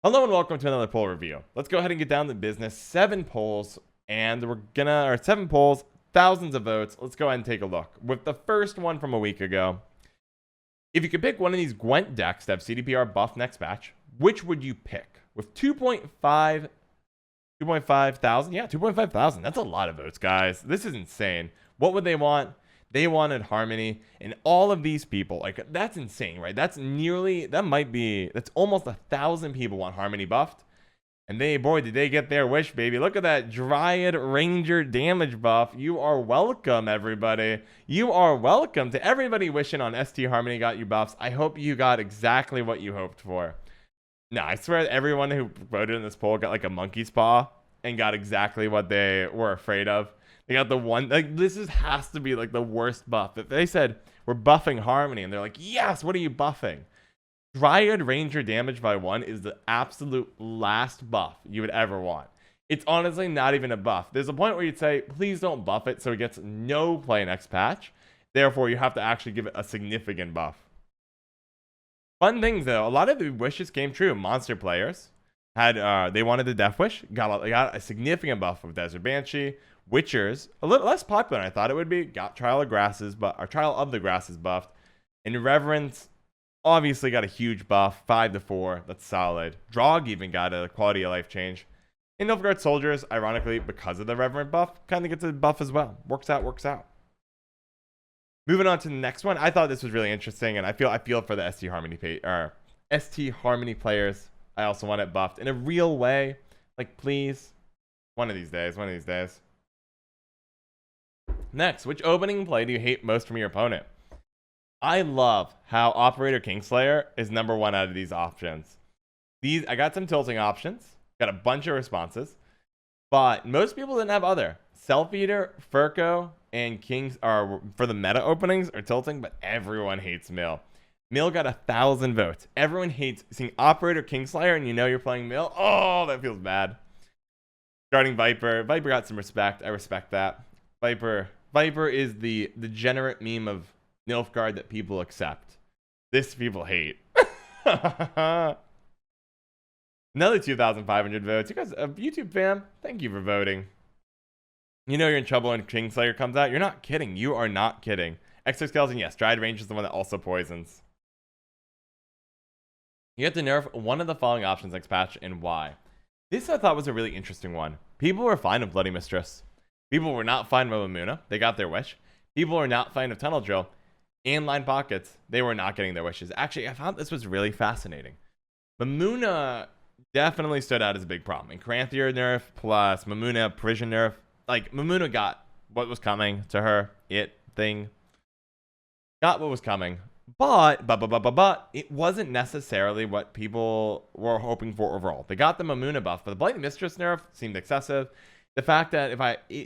Hello and welcome to another poll review. Let's go ahead and get down to business. 7 polls, and or 7 polls, thousands of votes. Let's go ahead and take a look. With the first one from a week ago, if you could pick one of these Gwent decks to have CDPR buff next patch, which would you pick? With 2.5 thousand? Yeah, 2.5 thousand. That's a lot of votes, guys. This is insane. What would they want? They wanted Harmony, and all of these people, like, that's insane, right? That's almost 1,000 people want Harmony buffed. And boy, did they get their wish, baby. Look at that Dryad Ranger damage buff. You are welcome, everybody. You are welcome to everybody wishing on ST Harmony got you buffs. I hope you got exactly what you hoped for. No, I swear everyone who voted in this poll got like a monkey's paw and got exactly what they were afraid of. They got the one, like, has to be like the worst buff. If they said we're buffing Harmony and they're like, yes, what are you buffing? Dryad Ranger damage by 1 is the absolute last buff you would ever want. It's honestly not even a buff. There's a point where you'd say, please don't buff it so it gets no play next patch. Therefore, you have to actually give it a significant buff. Fun things though, a lot of the wishes came true. Monster players had, they wanted the Death Wish, got a significant buff of Desert Banshee. Witchers, a little less popular than I thought it would be, got Trial of the Grasses buffed. And Reverence obviously got a huge buff, 5-4, that's solid. Drog even got a quality of life change. And Nilfgaard Soldiers, ironically, because of the Reverend buff, kind of gets a buff as well. Works out. Moving on to the next one, I thought this was really interesting, and I feel for the ST Harmony players. I also want it buffed in a real way. Like, please, one of these days. Next, which opening play do you hate most from your opponent? I love how Operator Kingslayer is number 1 out of these options. I got some tilting options, got a bunch of responses, but most people didn't have other. Self Eater, Furco, and Kings are for the meta openings are tilting, but everyone hates Mill. Mill got 1,000 votes. Everyone hates seeing Operator Kingslayer, and you know you're playing Mill. Oh, that feels bad. Starting Viper. Viper got some respect. I respect that. Viper is the degenerate meme of Nilfgaard that people accept. This people hate. Another 2,500 votes. You guys, YouTube fam, thank you for voting. You know you're in trouble when Kingslayer comes out. You're not kidding. You are not kidding. Exoskeleton, yes. Dryad Range is the one that also poisons. You have to nerf one of the following options next patch, and why. This I thought was a really interesting one. People were fine with Bloody Mistress. People were not fine with Mamuna. They got their wish. People were not fine with Tunnel Drill. And Line Pockets. They were not getting their wishes. Actually, I found this was really fascinating. Mamuna definitely stood out as a big problem. And Cranthier nerf plus Mamuna Prison nerf. Like, Mamuna got what was coming to her. Got what was coming. But it wasn't necessarily what people were hoping for overall. They got the Mamuna buff, but the Bloody Mistress nerf seemed excessive. The fact that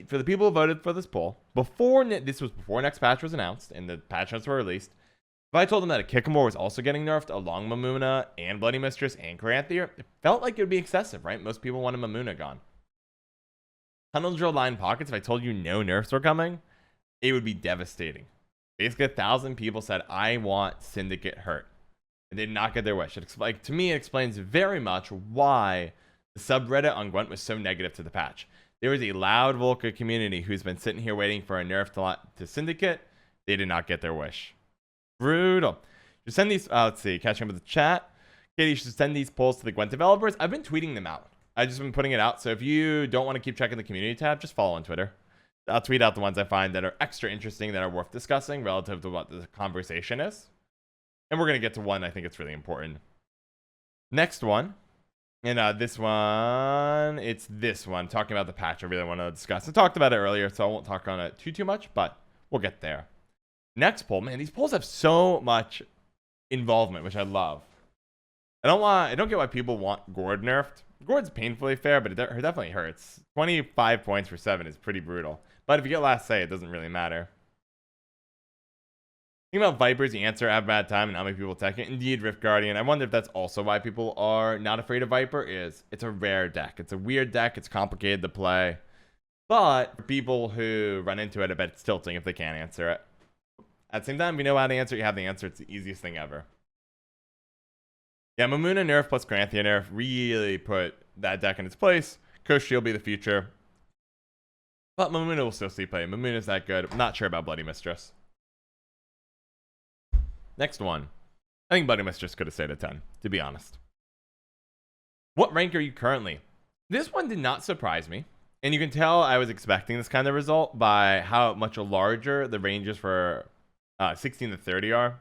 for the people who voted for this poll, before next patch was announced and the patch notes were released, if I told them that a Kickamore was also getting nerfed along Mamuna and Bloody Mistress and Cranthier, it felt like it would be excessive, right? Most people wanted Mamuna gone. Tunnel Drill Line Pockets, if I told you no nerfs were coming, it would be devastating. Basically, 1,000 people said, I want Syndicate hurt. And they did not get their wish. To me, it explains very much why the subreddit on Gwent was so negative to the patch. There was a loud Volca community who's been sitting here waiting for a nerf to Syndicate. They did not get their wish. Brutal. Just send these, let's see, catching up with the chat. Katie, you should send these polls to the Gwent developers. I've been tweeting them out. I've just been putting it out. So if you don't want to keep checking the community tab, just follow on Twitter. I'll tweet out the ones I find that are extra interesting, that are worth discussing relative to what the conversation is. And we're going to get to one I think it's really important. Next one. And this one, it's this one, talking about the patch I really want to discuss. I talked about it earlier, so I won't talk on it too much, but we'll get there. Next poll, man, these polls have so much involvement, which I love. I don't get why people want Gord nerfed. Gord's painfully fair, but it definitely hurts. 25 points for 7 is pretty brutal. But if you get last say, it doesn't really matter. Think about Vipers, the answer, have a bad time, and how many people tech it. Indeed, Rift Guardian. I wonder if that's also why people are not afraid of Viper. It's a rare deck. It's a weird deck. It's complicated to play. But for people who run into it, I bet it's tilting if they can't answer it. At the same time, if you know how to answer, you have the answer. It's the easiest thing ever. Yeah, Mamuna nerf plus Granthia nerf really put that deck in its place. Koshi will be the future. But Mamuna will still see play. Mamuna's that good. I'm not sure about Bloody Mistress. Next one. I think Bloody Mistress could have stayed at 10, to be honest. What rank are you currently? This one did not surprise me. And you can tell I was expecting this kind of result by how much larger the ranges for 16 to 30 are,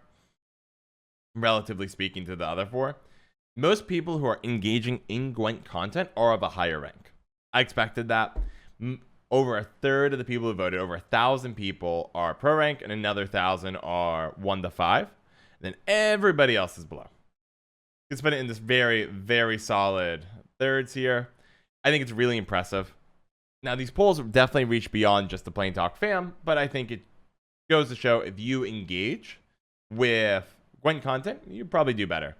relatively speaking to the other four. Most people who are engaging in Gwent content are of a higher rank. I expected that. Over a third of the people who voted, over 1,000 people are pro rank, and another 1,000 are 1 to 5. And then everybody else is below. It's put it in this very, very solid thirds here. I think it's really impressive. Now, these polls definitely reach beyond just the Plain Talk fam, but I think it goes to show if you engage with Gwent content, you probably do better.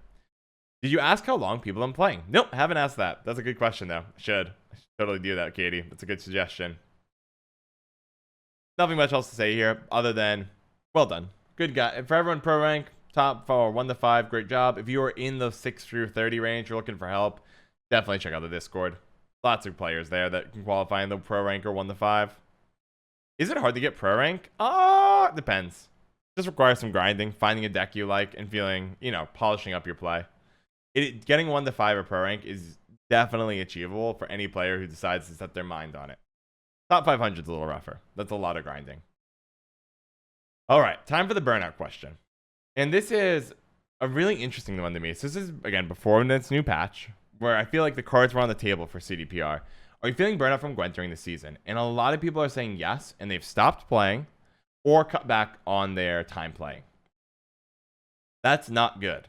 Did you ask how long people have been playing? Nope, haven't asked that. That's a good question, though. I should totally do that, Katie. That's a good suggestion. Nothing much else to say here other than, well done. Good guy. For everyone pro rank, top 4, 1 to 5, great job. If you are in the 6 through 30 range, you're looking for help, definitely check out the Discord. Lots of players there that can qualify in the pro rank or 1 to 5. Is it hard to get pro rank? It depends. Just requires some grinding, finding a deck you like, and feeling, polishing up your play. Getting 1 to 5 or pro rank is definitely achievable for any player who decides to set their mind on it. Top 500 is a little rougher. That's a lot of grinding. All right, time for the burnout question. And this is a really interesting one to me. So this is, again, before this new patch, where I feel like the cards were on the table for CDPR. Are you feeling burnout from Gwent during the season? And a lot of people are saying yes, and they've stopped playing or cut back on their time playing. That's not good.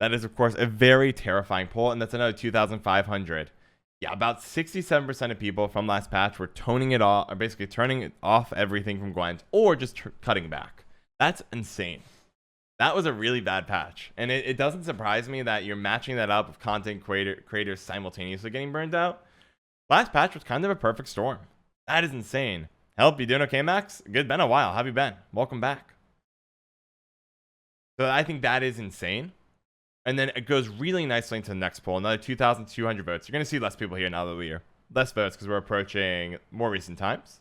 That is, of course, a very terrifying poll, and that's another 2,500. Yeah, about 67% of people from last patch were toning it off, or basically turning off everything from Gwent, or just cutting back. That's insane. That was a really bad patch, and it doesn't surprise me that you're matching that up with content creators simultaneously getting burned out. Last patch was kind of a perfect storm. That is insane. Help, you doing okay, Max? Good, been a while. How have you been? Welcome back. So I think that is insane. And then it goes really nicely into the next poll, another 2,200 votes. You're going to see less people here now that we're less votes because we're approaching more recent times.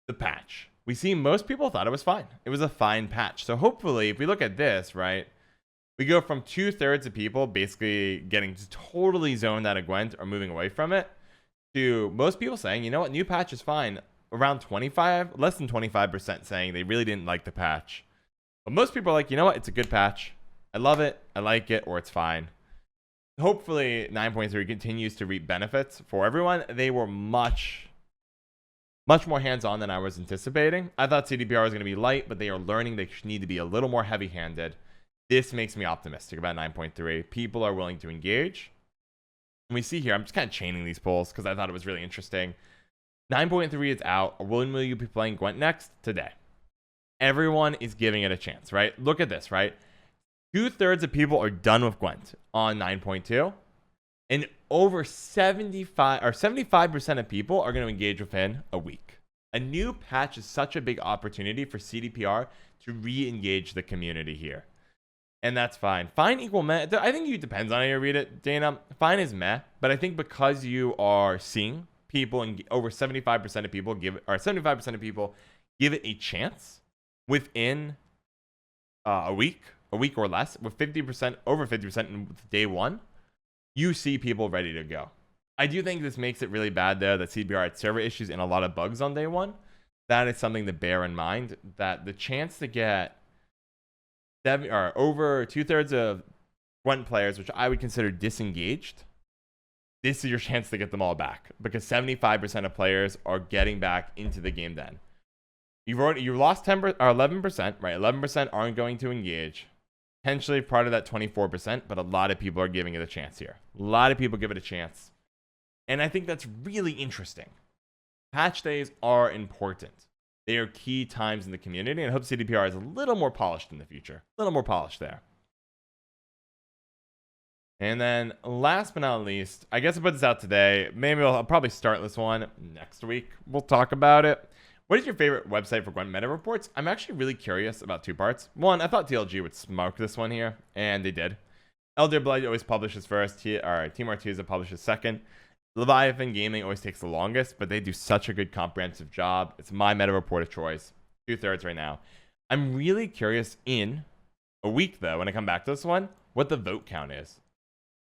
The patch. We see most people thought it was fine. It was a fine patch. So hopefully, if we look at this, right, we go from 2/3 of people basically getting totally zoned out of Gwent or moving away from it to most people saying, you know what, new patch is fine. Around 25, less than 25% saying they really didn't like the patch. But most people are like, you know what, it's a good patch. I love it, I like it, or it's fine. Hopefully 9.3 continues to reap benefits for everyone. They were much more hands-on than I was anticipating. I thought CDPR was going to be light, but they are learning they need to be a little more heavy-handed. This makes me optimistic about 9.3. People are willing to engage. And we see here, I'm just kind of chaining these polls because I thought it was really interesting. 9.3 is out. When will you be playing Gwent next? Today. Everyone is giving it a chance, right? Look at this, right? 2/3 of people are done with Gwent on 9.2, and over 75% of people are going to engage within a week. A new patch is such a big opportunity for CDPR to re-engage the community here, and that's fine. Fine equal meh. I think it depends on how you read it, Dana. Fine is meh, but I think because you are seeing people and over 75% of people give it a chance within a week or less, with 50%, over 50% in day one, you see people ready to go. I do think this makes it really bad though that CDPR had server issues and a lot of bugs on day one. That is something to bear in mind, that the chance to get over 2/3 of Gwent players, which I would consider disengaged, this is your chance to get them all back, because 75% of players are getting back into the game then. You lost 10 or 11%, right? 11% aren't going to engage. Potentially part of that 24%, but a lot of people are giving it a chance here. A lot of people give it a chance. And I think that's really interesting. Patch days are important. They are key times in the community, and I hope CDPR is a little more polished in the future. A little more polished there. And then last but not least, I guess I put this out today. Maybe I'll probably start this one next week. We'll talk about it. What is your favorite website for Gwent meta reports? I'm actually really curious about two parts. One, I thought TLG would smoke this one here, and they did. Elder Blood always publishes first. Team Artusa publishes second. Leviathan Gaming always takes the longest, but they do such a good comprehensive job. It's my meta report of choice. 2/3 right now. I'm really curious in a week, though, when I come back to this one, what the vote count is.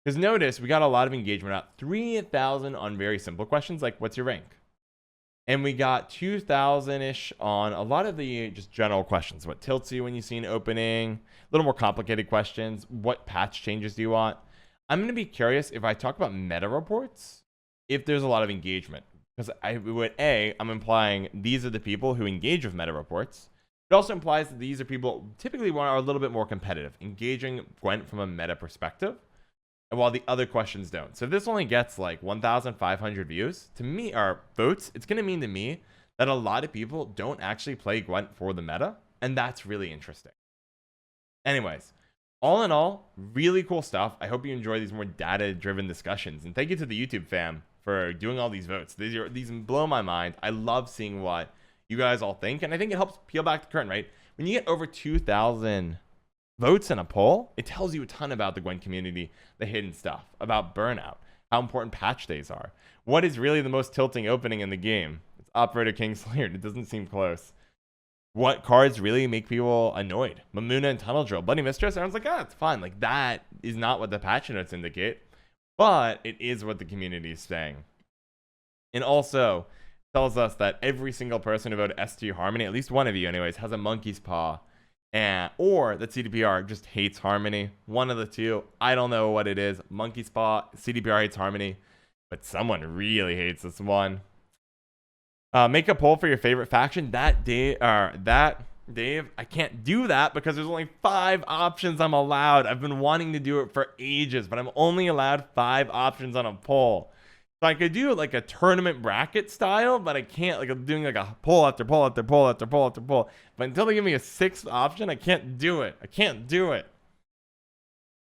Because notice, we got a lot of engagement out. 3,000 on very simple questions, like what's your rank? And we got 2,000-ish on a lot of the just general questions. What tilts you when you see an opening? A little more complicated questions. What patch changes do you want? I'm going to be curious if I talk about meta reports, if there's a lot of engagement. Because I'm implying these are the people who engage with meta reports. It also implies that these are people typically are a little bit more competitive, engaging Gwent from a meta perspective, and while the other questions don't. So if this only gets like 1,500 views, to me, or votes, it's going to mean to me that a lot of people don't actually play Gwent for the meta, and that's really interesting. Anyways, all in all, really cool stuff. I hope you enjoy these more data-driven discussions, and thank you to the YouTube fam for doing all these votes. These blow my mind. I love seeing what you guys all think, and I think it helps peel back the curtain, right? When you get over 2,000 votes in a poll, it tells you a ton about the Gwent community, the hidden stuff, about Burnout, how important patch days are, what is really the most tilting opening in the game. It's Operator Kingslayer. It doesn't seem close. What cards really make people annoyed? Mamuna and Tunnel Drill. Bloody Mistress, everyone's like, it's fine. Like, that is not what the patch notes indicate, but it is what the community is saying. And also tells us that every single person who voted ST Harmony, at least one of you anyways, has a monkey's paw, or that CDPR just hates Harmony. One of the two. I don't know what it is. Monkey's paw, CDPR hates Harmony, but someone really hates this one. Make a poll for your favorite faction. Dave, I can't do that because there's only 5 options I'm allowed. I've been wanting to do it for ages, but I'm only allowed 5 options on a poll. So I could do like a tournament bracket style, but I can't. Like, I'm doing like a poll after poll after poll after poll after poll. But until they give me a 6th option, I can't do it. I can't do it.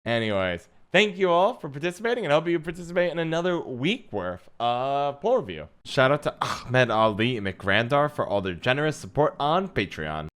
Anyways, thank you all for participating, and I hope you participate in another week worth of poll review. Shout out to Ahmed Ali and McRandar for all their generous support on Patreon.